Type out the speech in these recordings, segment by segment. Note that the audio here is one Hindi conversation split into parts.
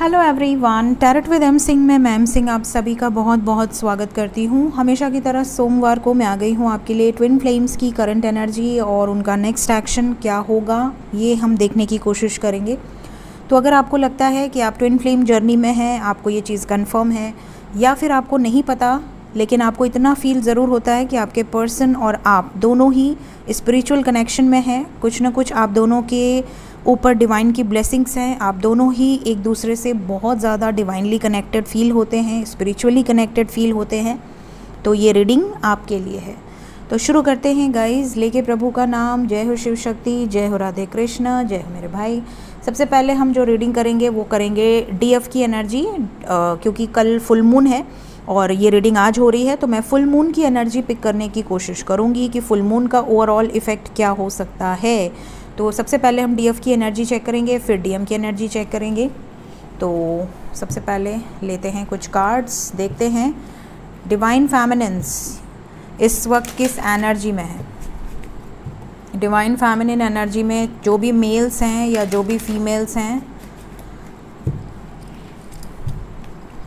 Hello everyone, tarot with M Singh में मैम सिंह आप सभी का बहुत बहुत स्वागत करती हूँ। हमेशा की तरह सोमवार को मैं आ गई हूँ आपके लिए ट्विन फ्लेम्स की करंट एनर्जी और उनका नेक्स्ट एक्शन क्या होगा ये हम देखने की कोशिश करेंगे। तो अगर आपको लगता है कि आप ट्विन फ्लेम जर्नी में हैं, आपको ये चीज़ कंफर्म है, या फिर आपको नहीं पता लेकिन आपको इतना फील ज़रूर होता है कि आपके पर्सन और आप दोनों ही स्पिरिचुअल कनेक्शन में हैं, कुछ ना कुछ आप दोनों के ऊपर डिवाइन की ब्लेसिंग्स हैं, आप दोनों ही एक दूसरे से बहुत ज़्यादा डिवाइनली कनेक्टेड फील होते हैं, स्पिरिचुअली कनेक्टेड फील होते हैं, तो ये रीडिंग आपके लिए है। तो शुरू करते हैं गाइस, लेके प्रभु का नाम। जय हो शिव शक्ति, जय हो राधे कृष्ण, जय हो मेरे भाई। सबसे पहले हम जो रीडिंग करेंगे वो करेंगे डीएफ की एनर्जी, क्योंकि कल फुल मून है और ये रीडिंग आज हो रही है, तो मैं फुल मून की एनर्जी पिक करने की कोशिश करूँगी कि फुल मून का ओवरऑल इफ़ेक्ट क्या हो सकता है। तो सबसे पहले हम डीएफ की एनर्जी चेक करेंगे, फिर डीएम की एनर्जी चेक करेंगे। तो सबसे पहले लेते हैं कुछ कार्ड्स, देखते हैं डिवाइन फेमिनिन्स इस वक्त किस एनर्जी में है। डिवाइन फेमिनिन एनर्जी में जो भी मेल्स हैं या जो भी फीमेल्स हैं,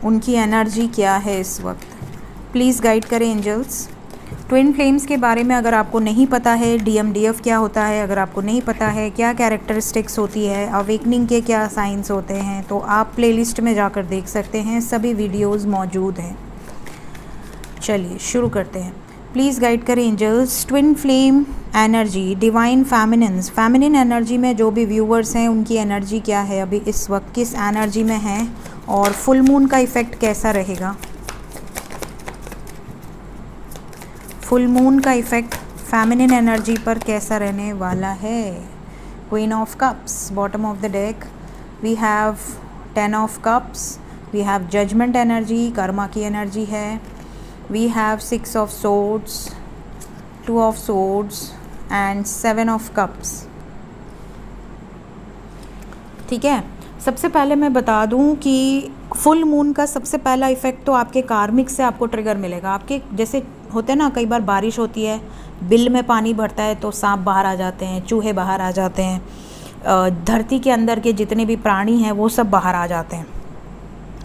उनकी एनर्जी क्या है इस वक्त। प्लीज़ गाइड करें एंजल्स। ट्विन फ्लेम्स के बारे में अगर आपको नहीं पता है डीएम डीएफ क्या होता है, अगर आपको नहीं पता है क्या कैरेक्टरिस्टिक्स होती है, अवेकनिंग के क्या साइंस होते हैं, तो आप प्लेलिस्ट में जाकर देख सकते हैं, सभी वीडियोस मौजूद हैं। चलिए शुरू करते हैं। प्लीज़ गाइड करें angels. Twin flame energy, divine feminines, feminine energy में जो भी व्यूवर्स हैं उनकी एनर्जी क्या है, अभी इस वक्त किस एनर्जी में है और फुल मून का इफ़ेक्ट कैसा रहेगा। फुल मून का इफ़ेक्ट फेमिनिन एनर्जी पर कैसा रहने वाला है। Queen of cups, bottom of the deck we have 10 of cups, we have judgement energy, karma की एनर्जी है, we have 6 of swords, 2 of swords and 7 of cups. ठीक है, सबसे पहले मैं बता दूं कि फुल मून का सबसे पहला इफ़ेक्ट तो आपके कार्मिक से आपको ट्रिगर मिलेगा। आपके जैसे होते हैं ना, कई बार बारिश होती है, बिल में पानी भरता है तो सांप बाहर आ जाते हैं, चूहे बाहर आ जाते हैं, धरती के अंदर के जितने भी प्राणी हैं वो सब बाहर आ जाते हैं।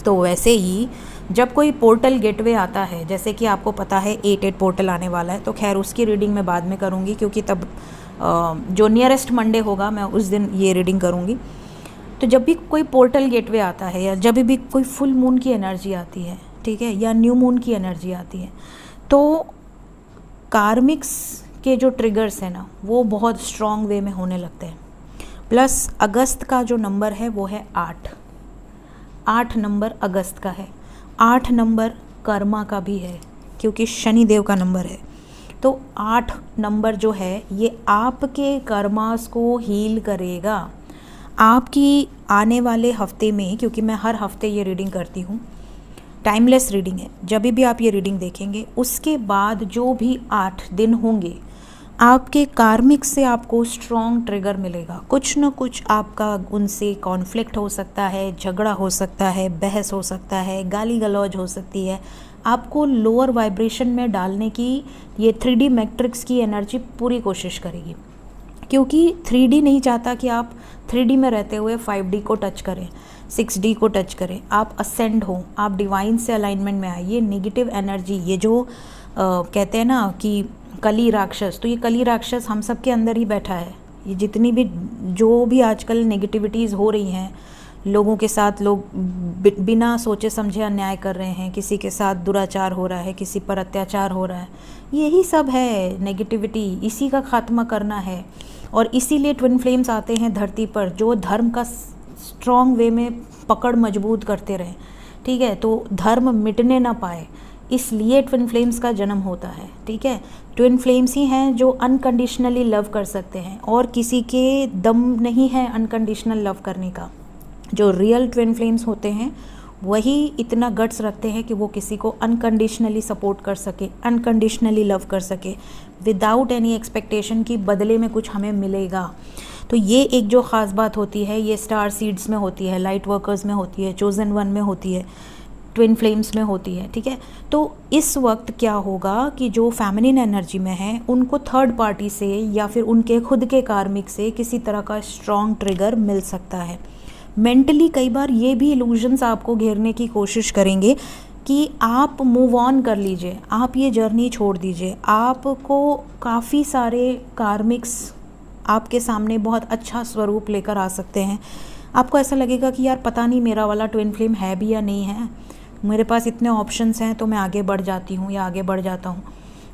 तो वैसे ही जब कोई पोर्टल गेटवे आता है, जैसे कि आपको पता है 8 पोर्टल आने वाला है, तो खैर उसकी रीडिंग मैं बाद में करूँगी, क्योंकि तब जो नियरेस्ट मंडे होगा मैं उस दिन ये रीडिंग करूँगी। तो जब भी कोई पोर्टल गेटवे आता है या जब भी कोई फुल मून की एनर्जी आती है, ठीक है, या न्यू मून की एनर्जी आती है, तो कार्मिक्स के जो ट्रिगर्स हैं ना वो बहुत स्ट्रॉन्ग वे में होने लगते हैं। प्लस अगस्त का जो नंबर है वो है 8 नंबर अगस्त का है, 8 नंबर कर्मा का भी है क्योंकि शनि देव का नंबर है। तो 8 नंबर जो है ये आपके कर्मास को हील करेगा। आपकी आने वाले हफ्ते में, क्योंकि मैं हर हफ्ते ये रीडिंग करती हूँ, टाइमलेस रीडिंग है, जब भी आप ये रीडिंग देखेंगे उसके बाद जो भी 8 दिन होंगे आपके कार्मिक से आपको स्ट्रॉन्ग ट्रिगर मिलेगा। कुछ ना कुछ आपका उनसे कॉन्फ्लिक्ट हो सकता है, झगड़ा हो सकता है, बहस हो सकता है, गाली गलौज हो सकती है। आपको लोअर वाइब्रेशन में डालने की ये 3D मैट्रिक्स की एनर्जी पूरी कोशिश करेगी, क्योंकि 3D नहीं चाहता कि आप 3D में रहते हुए 5D को टच करें, 6D को टच करें, आप असेंड हो, आप डिवाइन से अलाइनमेंट में आए। ये नेगेटिव एनर्जी, ये जो कहते हैं ना कि कली राक्षस, तो ये कली राक्षस हम सब के अंदर ही बैठा है। ये जितनी भी जो भी आजकल नेगेटिविटीज़ हो रही हैं, लोगों के साथ लोग बिना सोचे समझे अन्याय कर रहे हैं, किसी के साथ दुराचार हो रहा है, किसी पर अत्याचार हो रहा है, यही सब है नेगेटिविटी, इसी का खात्मा करना है। और इसीलिए ट्विन फ्लेम्स आते हैं धरती पर, जो धर्म का स्ट्रॉन्ग वे में पकड़ मजबूत करते रहें, ठीक है, तो धर्म मिटने ना पाए, इसलिए ट्विन फ्लेम्स का जन्म होता है। ठीक है, ट्विन फ्लेम्स ही हैं जो अनकंडीशनली लव कर सकते हैं और किसी के दम नहीं है अनकंडीशनल लव करने का। जो रियल ट्विन फ्लेम्स होते हैं वही इतना गट्स रखते हैं कि वो किसी को अनकंडीशनली सपोर्ट कर सके, अनकंडीशनली लव कर सके, विदाउट एनी एक्सपेक्टेशन कि बदले में कुछ हमें मिलेगा। तो ये एक जो ख़ास बात होती है, ये स्टार सीड्स में होती है, लाइट वर्कर्स में होती है, चोजन वन में होती है, ट्विन फ्लेम्स में होती है। ठीक है, तो इस वक्त क्या होगा कि जो फेमिनिन एनर्जी में है उनको थर्ड पार्टी से या फिर उनके खुद के कार्मिक से किसी तरह का स्ट्रॉन्ग ट्रिगर मिल सकता है। मेंटली कई बार ये भी इल्यूजन्स आपको घेरने की कोशिश करेंगे कि आप मूव ऑन कर लीजिए, आप ये जर्नी छोड़ दीजिए। आपको काफ़ी सारे कार्मिक्स आपके सामने बहुत अच्छा स्वरूप लेकर आ सकते हैं। आपको ऐसा लगेगा कि यार पता नहीं मेरा वाला ट्विन फ्लेम है भी या नहीं है, मेरे पास इतने ऑप्शंस हैं तो मैं आगे बढ़ जाती हूँ या आगे बढ़ जाता हूँ।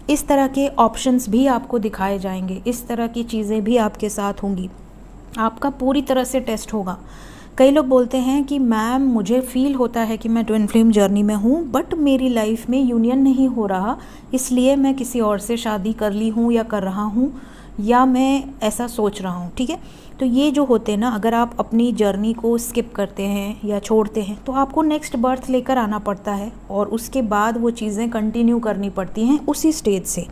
इस तरह के ऑप्शंस भी आपको दिखाए जाएंगे, इस तरह की चीज़ें भी आपके साथ होंगी। आपका पूरी तरह से टेस्ट होगा। कई लोग बोलते हैं कि मैम मुझे फ़ील होता है कि मैं ट्विन फ्लेम जर्नी में हूँ, बट मेरी लाइफ में यूनियन नहीं हो रहा, इसलिए मैं किसी और से शादी कर ली हूँ या कर रहा हूँ, या मैं ऐसा सोच रहा हूँ। ठीक है, तो ये जो होते हैं ना, अगर आप अपनी जर्नी को स्किप करते हैं या छोड़ते हैं तो आपको नेक्स्ट बर्थ लेकर आना पड़ता है और उसके बाद वो चीज़ें कंटिन्यू करनी पड़ती हैं उसी स्टेज से।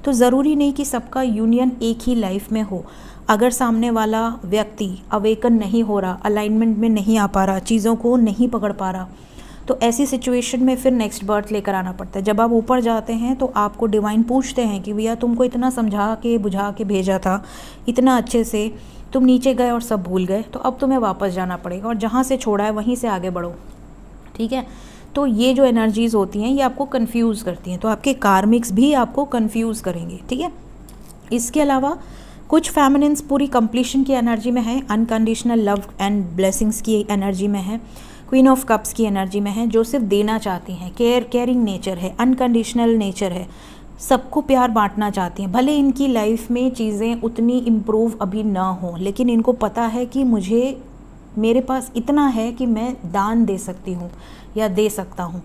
तो ज़रूरी नहीं कि सबका यूनियन एक ही लाइफ में हो। अगर सामने वाला व्यक्ति अवेकन नहीं हो रहा, अलाइनमेंट में नहीं आ पा रहा, चीज़ों को नहीं पकड़ पा रहा, तो ऐसी सिचुएशन में फिर नेक्स्ट बर्थ लेकर आना पड़ता है। जब आप ऊपर जाते हैं तो आपको डिवाइन पूछते हैं कि भैया तुमको इतना समझा के बुझा के भेजा था, इतना अच्छे से, तुम नीचे गए और सब भूल गए, तो अब तुम्हें वापस जाना पड़ेगा और जहाँ से छोड़ा है वहीं से आगे बढ़ो। ठीक है, तो ये जो एनर्जीज़ होती हैं ये आपको कंफ्यूज करती हैं, तो आपके कार्मिक्स भी आपको कंफ्यूज करेंगे। ठीक है, इसके अलावा कुछ फेमिनिन्स पूरी कंप्लीशन की एनर्जी में है, अनकंडीशनल लव एंड ब्लेसिंग्स की एनर्जी में है, क्वीन ऑफ कप्स की एनर्जी में है, जो सिर्फ देना चाहती हैं, केयरिंग नेचर है, अनकंडीशनल नेचर है, सबको प्यार बांटना चाहती हैं। भले इनकी लाइफ में चीज़ें उतनी इम्प्रूव अभी ना हो, लेकिन इनको पता है कि मेरे पास इतना है कि मैं दान दे सकती हूँ या दे सकता हूँ।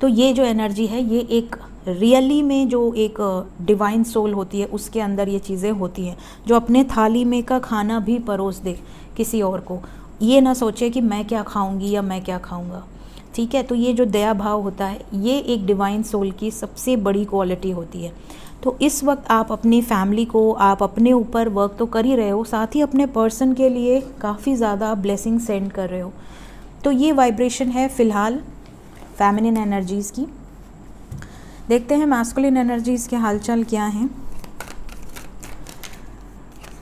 तो ये जो एनर्जी है ये एक रियली में जो एक डिवाइन सोल होती है उसके अंदर ये चीज़ें होती हैं, जो अपने थाली में का खाना भी परोस दे किसी और को, ये ना सोचे कि मैं क्या खाऊंगी या मैं क्या खाऊंगा। ठीक है, तो ये जो दया भाव होता है ये एक डिवाइन सोल की सबसे बड़ी क्वालिटी होती है। तो इस वक्त आप अपनी फैमिली को, आप अपने ऊपर वर्क तो कर ही रहे हो, साथ ही अपने पर्सन के लिए काफ़ी ज़्यादा ब्लेसिंग सेंड कर रहे हो। तो ये वाइब्रेशन है फ़िलहाल फेमिनिन एनर्जीज़ की। देखते हैं मैस्कुलिन एनर्जीज़ के हालचाल क्या हैं।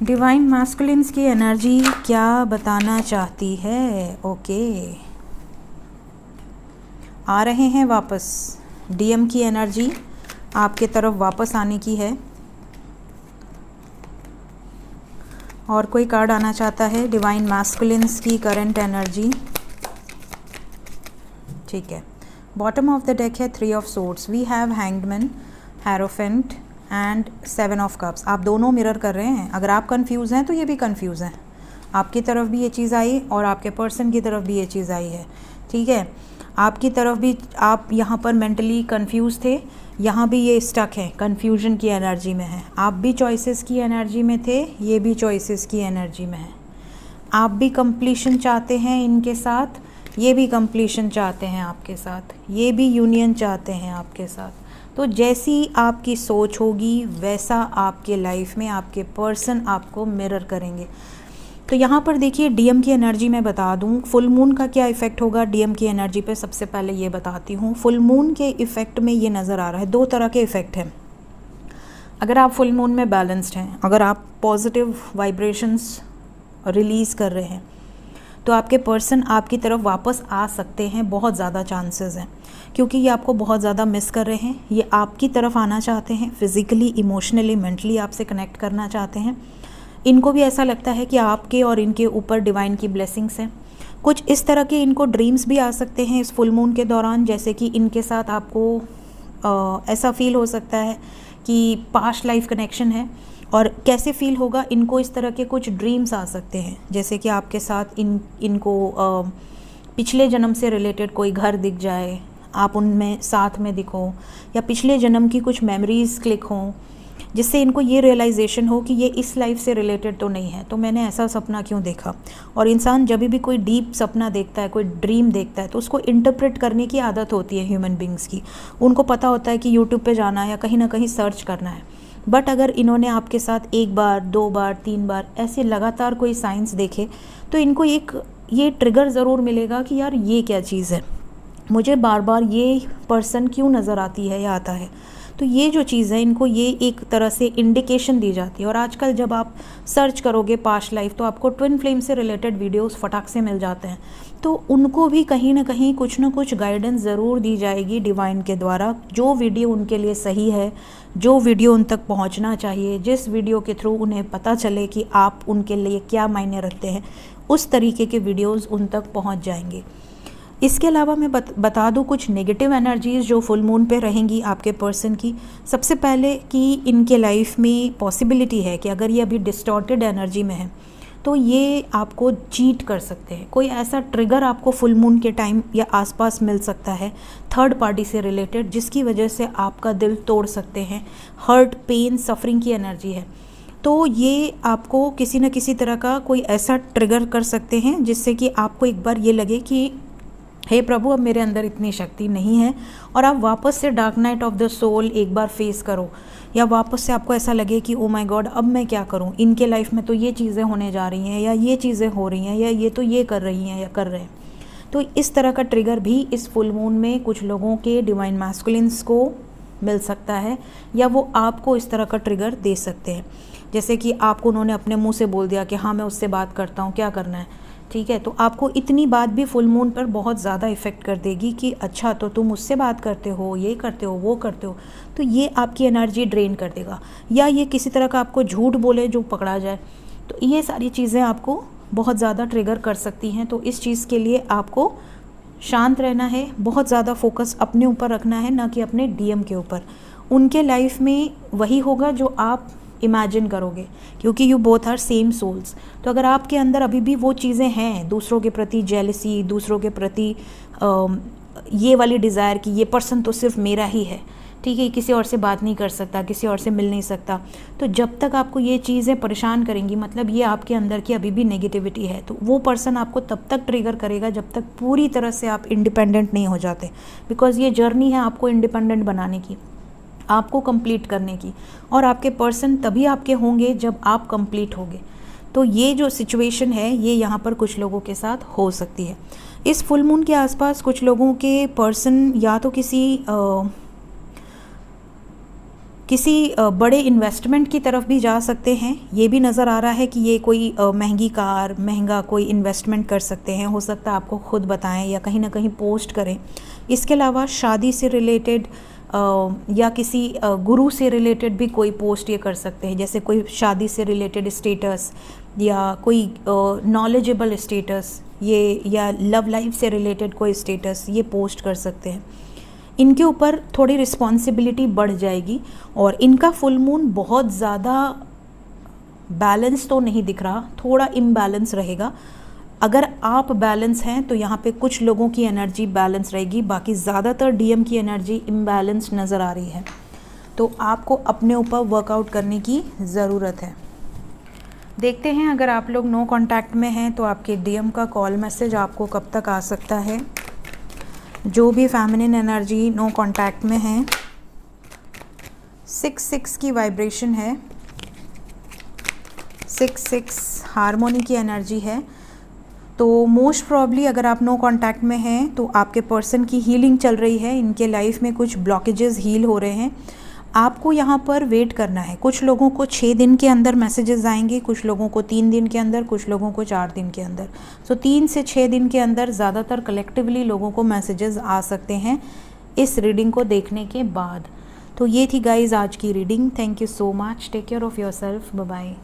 डिवाइन मैस्कुलिन्स की एनर्जी क्या बताना चाहती है। ओके, आ रहे हैं वापस। डीएम की एनर्जी आपके तरफ वापस आने की है। और कोई कार्ड आना चाहता है डिवाइन मैस्कुलिन्स की करंट एनर्जी। ठीक है, बॉटम ऑफ द डेक है 3 of swords, we have hanged man, hierophant and 7 of cups. आप दोनों मिरर कर रहे हैं। अगर आप कंफ्यूज हैं तो ये भी कंफ्यूज हैं, आपकी तरफ भी ये चीज़ आई और आपके पर्सन की तरफ भी ये चीज़ आई है। ठीक है, आपकी तरफ भी आप यहाँ पर मेंटली कंफ्यूज थे, यहाँ भी ये स्टक है, कंफ्यूजन की एनर्जी में है। आप भी चॉइसेस की एनर्जी में थे, ये भी चॉइसेस की एनर्जी में है। आप भी कंप्लीशन चाहते हैं इनके साथ, ये भी कंप्लीशन चाहते हैं आपके साथ, ये भी यूनियन चाहते हैं आपके साथ। तो जैसी आपकी सोच होगी वैसा आपके लाइफ में आपके पर्सन आपको मिरर करेंगे। तो यहाँ पर देखिए डीएम की एनर्जी मैं बता दूँ, फुल मून का क्या इफ़ेक्ट होगा डीएम की एनर्जी पे, सबसे पहले ये बताती हूँ। फुल मून के इफ़ेक्ट में ये नज़र आ रहा है, 2 तरह के इफ़ेक्ट हैं। अगर आप फुल मून में बैलेंस्ड हैं, अगर आप पॉजिटिव वाइब्रेशंस रिलीज़ कर रहे हैं, तो आपके पर्सन आपकी तरफ वापस आ सकते हैं, बहुत ज़्यादा चांसेस हैं, क्योंकि ये आपको बहुत ज़्यादा मिस कर रहे हैं। ये आपकी तरफ आना चाहते हैं, फिज़िकली, इमोशनली, मेंटली आपसे कनेक्ट करना चाहते हैं। इनको भी ऐसा लगता है कि आपके और इनके ऊपर डिवाइन की ब्लेसिंग्स हैं। कुछ इस तरह के इनको ड्रीम्स भी आ सकते हैं इस फुल मून के दौरान, जैसे कि इनके साथ आपको ऐसा फील हो सकता है कि पास्ट लाइफ कनेक्शन है। और कैसे फील होगा, इनको इस तरह के कुछ ड्रीम्स आ सकते हैं, जैसे कि आपके साथ इनको पिछले जन्म से रिलेटेड कोई घर दिख जाए, आप उनमें साथ में दिखो, या पिछले जन्म की कुछ मेमोरीज़ क्लिक हों, जिससे इनको ये रियलाइजेशन हो कि ये इस लाइफ से रिलेटेड तो नहीं है, तो मैंने ऐसा सपना क्यों देखा। और इंसान जब भी कोई डीप सपना देखता है, कोई ड्रीम देखता है, तो उसको इंटरप्रेट करने की आदत होती है ह्यूमन बींग्स की। उनको पता होता है कि यूट्यूब पे जाना है या कहीं ना कहीं सर्च करना है। बट अगर इन्होंने आपके साथ 1 बार, 2 बार, 3 बार ऐसे लगातार कोई साइंस देखे, तो इनको ये ट्रिगर ज़रूर मिलेगा कि यार ये क्या चीज़ है, मुझे बार बार ये पर्सन क्यों नज़र आती है या आता है। तो ये जो चीज़ है, इनको ये एक तरह से इंडिकेशन दी जाती है। और आजकल जब आप सर्च करोगे पास्ट लाइफ तो आपको ट्विन फ्लेम से रिलेटेड वीडियोस फटाक से मिल जाते हैं। तो उनको भी कहीं ना कहीं कुछ ना कुछ गाइडेंस ज़रूर दी जाएगी डिवाइन के द्वारा, जो वीडियो उनके लिए सही है, जो वीडियो उन तक पहुंचना चाहिए, जिस वीडियो के थ्रू उन्हें पता चले कि आप उनके लिए क्या मायने रखते हैं, उस तरीके के वीडियोस उन तक पहुंच जाएंगे। इसके अलावा मैं बता दूं कुछ नेगेटिव एनर्जीज़ जो फुल मून पे रहेंगी आपके पर्सन की। सबसे पहले कि इनके लाइफ में पॉसिबिलिटी है कि अगर ये अभी डिस्टॉर्टेड एनर्जी में है तो ये आपको चीट कर सकते हैं। कोई ऐसा ट्रिगर आपको फुल मून के टाइम या आसपास मिल सकता है थर्ड पार्टी से रिलेटेड, जिसकी वजह से आपका दिल तोड़ सकते हैं। हर्ट, पेन, सफरिंग की एनर्जी है, तो ये आपको किसी न किसी तरह का कोई ऐसा ट्रिगर कर सकते हैं जिससे कि आपको एक बार ये लगे कि हे प्रभु, अब मेरे अंदर इतनी शक्ति नहीं है, और आप वापस से dark night of the soul एक बार फेस करो, या वापस से आपको ऐसा लगे कि ओ माय गॉड, अब मैं क्या करूं, इनके लाइफ में तो ये चीज़ें होने जा रही हैं, या ये चीज़ें हो रही हैं, या ये तो ये कर रही हैं या कर रहे हैं। तो इस तरह का ट्रिगर भी इस फुल मून में कुछ लोगों के डिवाइन मैस्कुलिन्स को मिल सकता है, या वो आपको इस तरह का ट्रिगर दे सकते हैं। जैसे कि आपको उन्होंने अपने मुँह से बोल दिया कि हाँ मैं उससे बात करता हूँ, क्या करना है, ठीक है। तो आपको इतनी बात भी फुल मून पर बहुत ज़्यादा इफ़ेक्ट कर देगी कि अच्छा तो तुम उससे बात करते हो, ये करते हो, वो करते हो, तो ये आपकी एनर्जी ड्रेन कर देगा। या ये किसी तरह का आपको झूठ बोले जो पकड़ा जाए, तो ये सारी चीज़ें आपको बहुत ज़्यादा ट्रिगर कर सकती हैं। तो इस चीज़ के लिए आपको शांत रहना है, बहुत ज़्यादा फोकस अपने ऊपर रखना है, ना कि अपने डीएम के ऊपर। उनके लाइफ में वही होगा जो आप इमेजिन करोगे, क्योंकि you both are same souls. तो अगर आपके अंदर अभी भी वो चीज़ें हैं, दूसरों के प्रति जेलसी, दूसरों के प्रति ये वाली डिज़ायर कि ये पर्सन तो सिर्फ मेरा ही है, ठीक है, किसी और से बात नहीं कर सकता, किसी और से मिल नहीं सकता, तो जब तक आपको ये चीज़ें परेशान करेंगी, मतलब ये आपके अंदर की अभी भी नेगेटिविटी है, तो वो पर्सन आपको तब तक ट्रिगर करेगा जब तक पूरी तरह से आप इंडिपेंडेंट नहीं हो जाते। बिकॉज ये जर्नी है आपको इंडिपेंडेंट बनाने की, आपको कंप्लीट करने की, और आपके पर्सन तभी आपके होंगे जब आप कंप्लीट होंगे। तो ये जो सिचुएशन है ये यहाँ पर कुछ लोगों के साथ हो सकती है। इस फुल मून के आसपास कुछ लोगों के पर्सन या तो किसी बड़े इन्वेस्टमेंट की तरफ भी जा सकते हैं। ये भी नज़र आ रहा है कि ये कोई महंगी कार, महंगा कोई इन्वेस्टमेंट कर सकते हैं, हो सकता है आपको खुद बताएं या कहीं ना कहीं पोस्ट करें। इसके अलावा शादी से रिलेटेड या किसी गुरु से रिलेटेड भी कोई पोस्ट ये कर सकते हैं, जैसे कोई शादी से रिलेटेड स्टेटस या कोई नॉलेजेबल स्टेटस, ये या लव लाइफ से रिलेटेड कोई स्टेटस ये पोस्ट कर सकते हैं। इनके ऊपर थोड़ी रिस्पॉन्सिबिलिटी बढ़ जाएगी, और इनका फुल मून बहुत ज़्यादा बैलेंस तो नहीं दिख रहा, थोड़ा इम्बैलेंस रहेगा। अगर आप बैलेंस हैं तो यहाँ पे कुछ लोगों की एनर्जी बैलेंस रहेगी, बाकी ज़्यादातर डीएम की एनर्जी इम्बैलेंस नज़र आ रही है। तो आपको अपने ऊपर वर्कआउट करने की ज़रूरत है। देखते हैं अगर आप लोग नो कांटेक्ट में हैं तो आपके डीएम का कॉल मैसेज आपको कब तक आ सकता है। जो भी फेमिनिन एनर्जी नो कांटेक्ट में है, 6-6 की वाइब्रेशन है, 6-6 हार्मोनी की एनर्जी है। तो मोस्ट प्रॉब्ली अगर आप नो कांटेक्ट में हैं तो आपके पर्सन की हीलिंग चल रही है, इनके लाइफ में कुछ ब्लॉकेजेस हील हो रहे हैं। आपको यहाँ पर वेट करना है। कुछ लोगों को 6 दिन के अंदर मैसेजेस आएंगे, कुछ लोगों को 3 दिन के अंदर, कुछ लोगों को 4 दिन के अंदर। सो 3 से 6 दिन के अंदर ज़्यादातर कलेक्टिवली लोगों को मैसेजेस आ सकते हैं इस रीडिंग को देखने के बाद। तो ये थी गाइज आज की reading. Thank you so much. Take care of yourself. Bye bye.